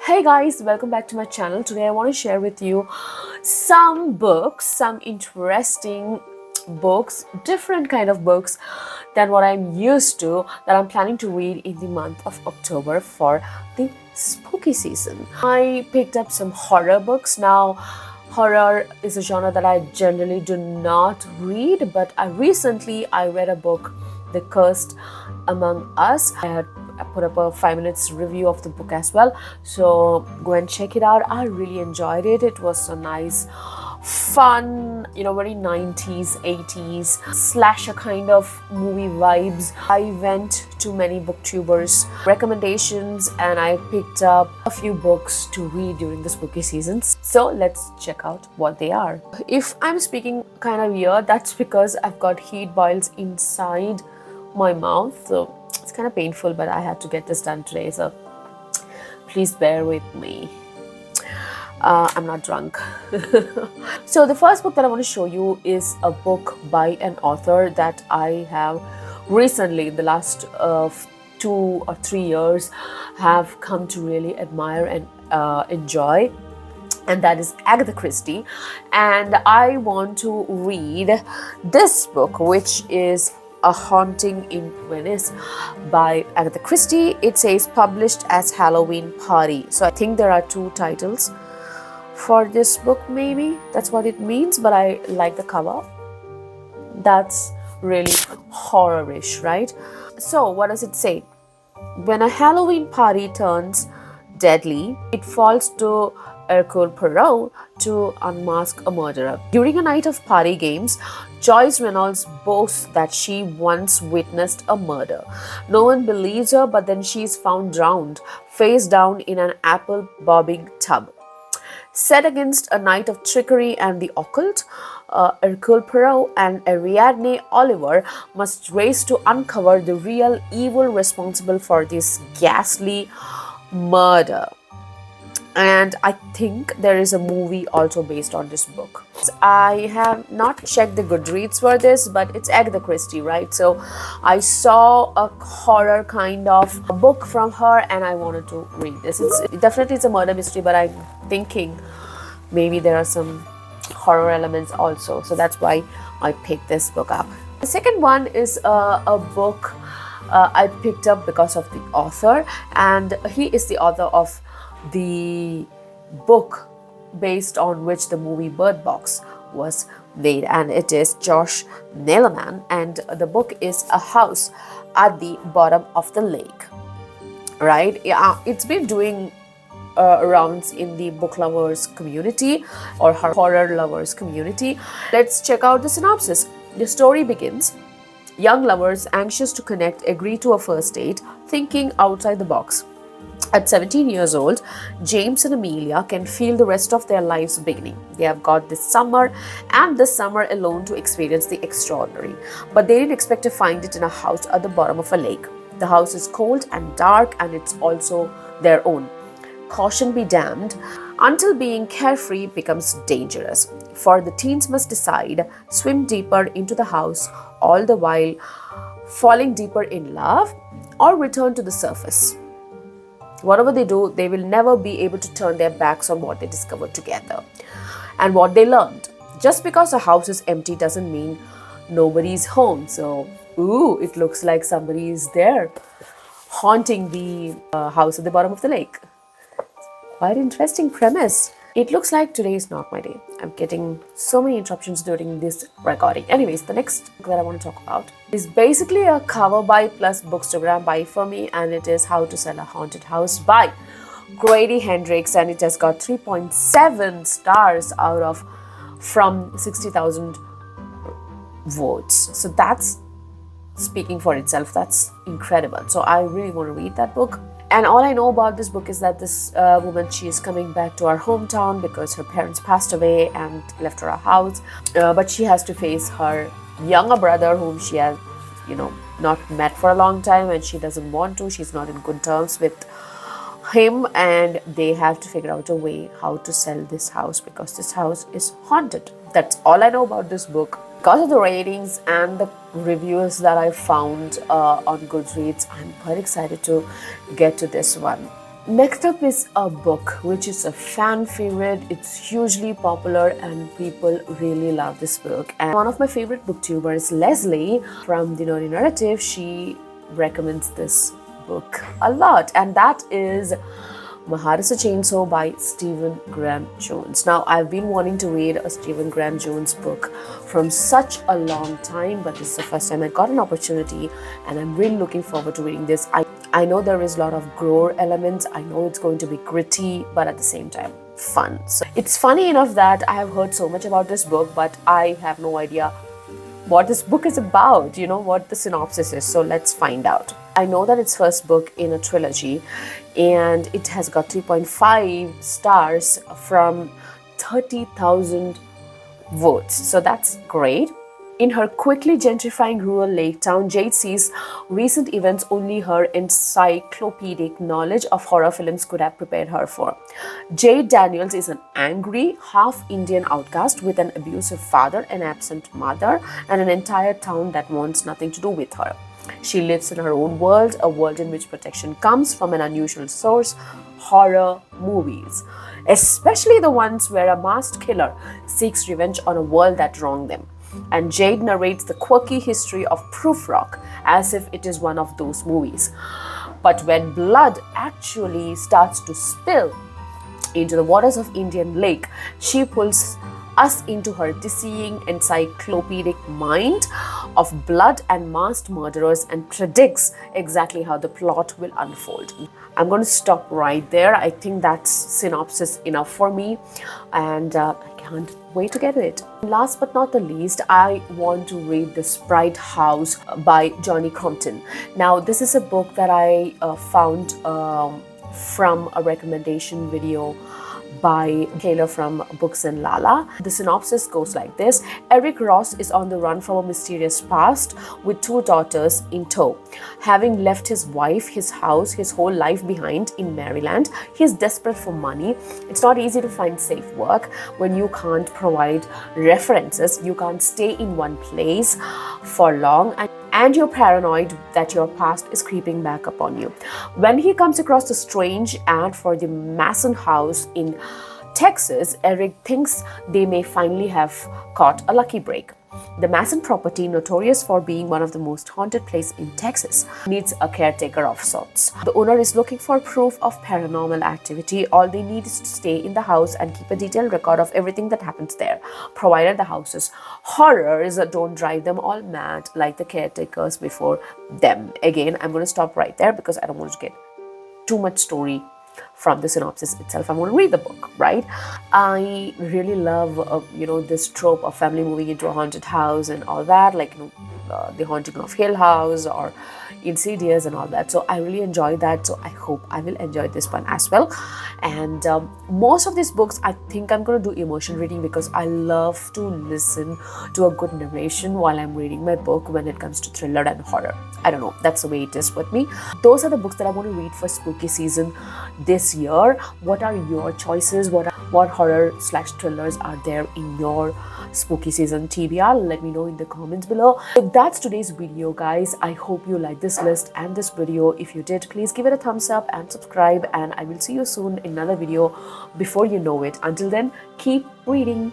Hey guys, welcome back to my channel. Today I want to share with you some books, some interesting books, different kind of books than what I'm used to, that I'm planning to read in the month of October for the spooky season. I picked up some horror books. Now, horror is a genre that I generally do not read, but I read a book, The Cursed Among Us. I put up a 5 minutes review of the book as well, so go and check it out. I really enjoyed it. It was a nice fun, very 90s 80s slasher kind of movie vibes. I went to many booktubers recommendations and I picked up a few books to read during the spooky seasons, so let's check out what they are. If I'm speaking kind of weird, that's because I've got heat boils inside my mouth, so it's kind of painful, but I had to get this done today, so please bear with me. I'm not drunk. So the first book that I want to show you is a book by an author that I have recently, in the last 2 or 3 years, have come to really admire and enjoy, and that is Agatha Christie. And I want to read this book, which is A Haunting in Venice by Agatha Christie. It says published as Halloween Party. So I think there are 2 titles for this book, maybe. That's what it means, but I like the cover. That's really horror-ish, right? So what does it say? When a Halloween party turns deadly, it falls to Hercule Poirot to unmask a murderer. During a night of party games, Joyce Reynolds boasts that she once witnessed a murder. No one believes her, but then she is found drowned, face down in an apple bobbing tub. Set against a night of trickery and the occult, Hercule Poirot and Ariadne Oliver must race to uncover the real evil responsible for this ghastly murder. And I think there is a movie also based on this book. I have not checked the Goodreads for this, but it's Agatha Christie, right? So I saw a horror kind of book from her and I wanted to read this. It definitely is a murder mystery, but I'm thinking maybe there are some horror elements also. So that's why I picked this book up. The second one is a book I picked up because of the author, and he is the author of the book based on which the movie Bird Box was made, and it is Josh Neileman, and the book is A House at the Bottom of the Lake, right? Yeah, it's been doing rounds in the book lovers community or horror lovers community. Let's check out the synopsis. The story begins. Young lovers anxious to connect agree to a first date, thinking outside the box. At 17 years old, James and Amelia can feel the rest of their lives beginning. They have got this summer and this summer alone to experience the extraordinary. But they didn't expect to find it in a house at the bottom of a lake. The house is cold and dark, and it's also their own. Caution be damned, until being carefree becomes dangerous. For the teens must decide, swim deeper into the house, all the while falling deeper in love, or return to the surface. Whatever they do, they will never be able to turn their backs on what they discovered together and what they learned. Just because a house is empty doesn't mean nobody's home. So, it looks like somebody is there haunting the house at the bottom of the lake. Quite interesting premise. It looks like today is not my day. I'm getting so many interruptions during this recording. Anyways, the next book that I want to talk about is basically a cover buy plus bookstagram buy for me, and it is How to Sell a Haunted House by Grady Hendrix, and it has got 3.7 stars out of from 60,000 votes. So that's speaking for itself. That's incredible. So I really want to read that book. And all I know about this book is that this woman, she is coming back to our hometown because her parents passed away and left her a house. But she has to face her younger brother, whom she has, not met for a long time, and she doesn't want to. She's not in good terms with him, and they have to figure out a way how to sell this house because this house is haunted. That's all I know about this book. Because of the ratings and the reviews that I found on Goodreads, I'm quite excited to get to this one. Next up is a book which is a fan favorite. It's hugely popular and people really love this book. And one of my favorite booktubers, Leslie from The Naughty Narrative, she recommends this book a lot, and that is Aharasa Chainsaw by Stephen Graham Jones. Now, I've been wanting to read a Stephen Graham Jones book from such a long time, but this is the first time I got an opportunity, and I'm really looking forward to reading this. I know there is a lot of gore elements. I know it's going to be gritty, but at the same time, fun. So it's funny enough that I have heard so much about this book, but I have no idea what this book is about, what the synopsis is. So let's find out. I know that it's first book in a trilogy, and it has got 3.5 stars from 30,000 votes. So that's great. In her quickly gentrifying rural lake town, Jade sees recent events only her encyclopedic knowledge of horror films could have prepared her for. Jade Daniels is an angry, half-Indian outcast with an abusive father, an absent mother, and an entire town that wants nothing to do with her. She lives in her own world, a world in which protection comes from an unusual source: horror movies, especially the ones where a masked killer seeks revenge on a world that wronged them. And Jade narrates the quirky history of Proof Rock as if it is one of those movies. But when blood actually starts to spill into the waters of Indian Lake, she pulls us into her dizzying encyclopedic mind of blood and masked murderers and predicts exactly how the plot will unfold. I'm going to stop right there. I think that's synopsis enough for me, and I can't wait to get it. Last but not the least, I want to read The Sprite House by Johnny Compton. Now, this is a book that I found from a recommendation video by Taylor from Books and Lala. The synopsis goes like this. Eric Ross is on the run from a mysterious past with 2 daughters in tow. Having left his wife, his house, his whole life behind in Maryland, he is desperate for money. It's not easy to find safe work when you can't provide references, you can't stay in one place for long, and you're paranoid that your past is creeping back upon you. When he comes across a strange ad for the Mason house in Texas, Eric thinks they may finally have caught a lucky break. The Mason property, notorious for being one of the most haunted places in Texas, needs a caretaker of sorts. The owner is looking for proof of paranormal activity. All they need is to stay in the house and keep a detailed record of everything that happens there, provided the house's horrors don't drive them all mad like the caretakers before them. Again, I'm going to stop right there because I don't want to get too much story from the synopsis itself. I'm going to read the book, right? I really love, this trope of family moving into a haunted house and all that, like, The Haunting of Hill House or Insidious and all that. So I really enjoy that. So I hope I will enjoy this one as well. And most of these books, I think I'm going to do emotion reading because I love to listen to a good narration while I'm reading my book when it comes to thriller and horror. I don't know, that's the way it is with me. Those are the books that I want to read for spooky season this year. What are your choices? What horror/thrillers are there in your spooky season TBR? Let me know in the comments below. So that's today's video, guys. I hope you like this list and this video. If you did, please give it a thumbs up and subscribe, and I will see you soon in another video before you know it. Until then, keep reading.